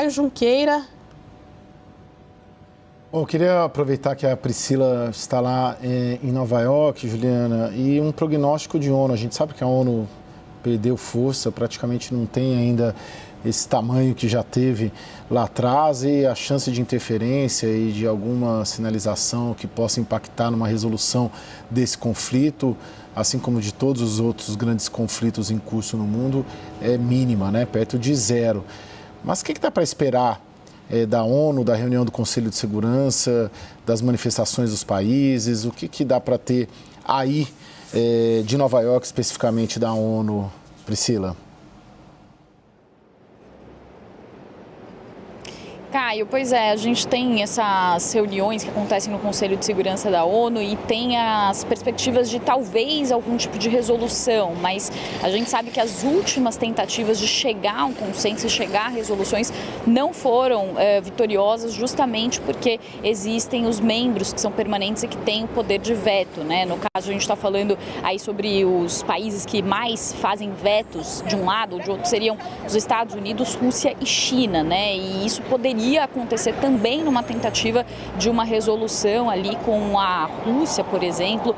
Juliana Junqueira. Bom, eu queria aproveitar que a Priscila está lá em Nova York, Juliana, e um prognóstico de ONU. A gente sabe que a ONU perdeu força, praticamente não tem ainda esse tamanho que já teve lá atrás, e a chance de interferência e de alguma sinalização que possa impactar numa resolução desse conflito, assim como de todos os outros grandes conflitos em curso no mundo, é mínima, né? Perto de zero. Mas o que dá para esperar da ONU, da reunião do Conselho de Segurança, das manifestações dos países? O que dá para ter aí de Nova York, especificamente da ONU, Priscila? Caio, pois é, a gente tem essas reuniões que acontecem no Conselho de Segurança da ONU e tem as perspectivas de talvez algum tipo de resolução, mas a gente sabe que as últimas tentativas de chegar a um consenso e chegar a resoluções não foram vitoriosas, justamente porque existem os membros que são permanentes e que têm o poder de veto, né? No caso, a gente está falando aí sobre os países que mais fazem vetos de um lado ou de outro, seriam os Estados Unidos, Rússia e China, né? E isso poderia acontecer também numa tentativa de uma resolução ali com a Rússia, por exemplo,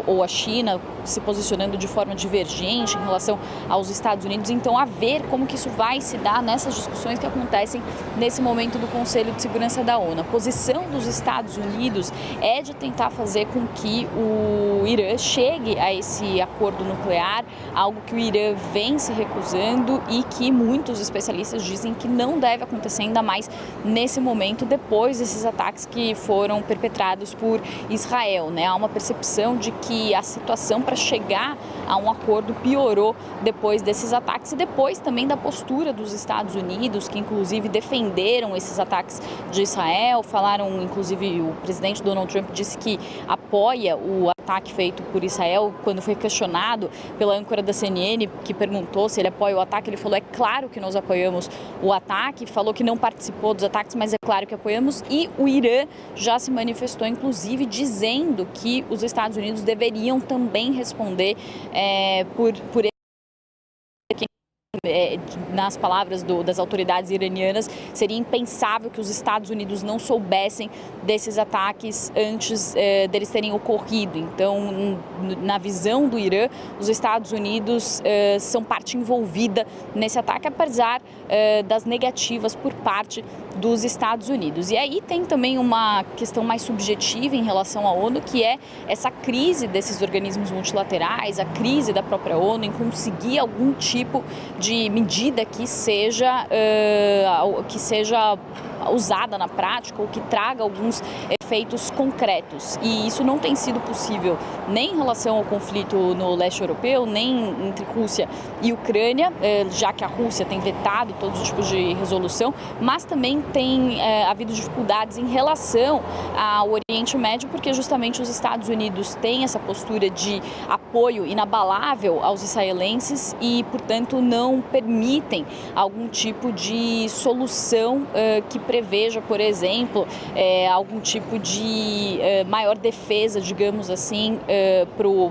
ou a China se posicionando de forma divergente em relação aos Estados Unidos. Então, a ver como que isso vai se dar nessas discussões que acontecem nesse momento do Conselho de Segurança da ONU. A posição dos Estados Unidos é de tentar fazer com que o Irã chegue a esse acordo nuclear, algo que o Irã vem se recusando e que muitos especialistas dizem que não deve acontecer, ainda mais nesse momento, depois desses ataques que foram perpetrados por Israel, né? Há uma percepção de que a situação para chegar a um acordo piorou depois desses ataques e depois também da postura dos Estados Unidos, que inclusive defenderam esses ataques de Israel, falaram, inclusive o presidente Donald Trump disse que apoia o ataque feito por Israel. Quando foi questionado pela âncora da CNN, que perguntou se ele apoia o ataque, ele falou: é claro que nós apoiamos o ataque, falou que não participou dos ataques, mas é claro que apoiamos. E o Irã já se manifestou, inclusive, dizendo que os Estados Unidos deveriam também responder por nas palavras das autoridades iranianas, seria impensável que os Estados Unidos não soubessem desses ataques antes deles terem ocorrido. Então, na visão do Irã, os Estados Unidos são parte envolvida nesse ataque, apesar das negativas por parte dos Estados Unidos. E aí tem também uma questão mais subjetiva em relação à ONU, que é essa crise desses organismos multilaterais, a crise da própria ONU em conseguir algum tipo de medida que seja usada na prática ou que traga alguns efeitos concretos. E isso não tem sido possível nem em relação ao conflito no leste europeu, nem entre Rússia e Ucrânia, já que a Rússia tem vetado todos os tipos de resolução, mas também tem havido dificuldades em relação ao Oriente Médio, porque justamente os Estados Unidos têm essa postura de apoio inabalável aos israelenses e, portanto, não permitem algum tipo de solução que preveja, por exemplo, algum tipo de maior defesa, digamos assim,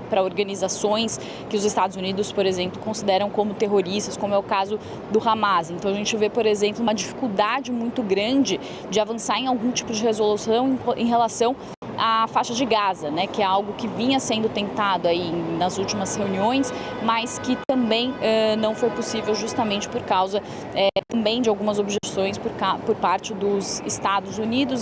para organizações que os Estados Unidos, por exemplo, consideram como terroristas, como é o caso do Hamas. Então, a gente vê, por exemplo, uma dificuldade muito grande de avançar em algum tipo de resolução em relação à faixa de Gaza, né, que é algo que vinha sendo tentado aí nas últimas reuniões, mas que também não foi possível justamente por causa também de algumas objeções por parte dos Estados Unidos.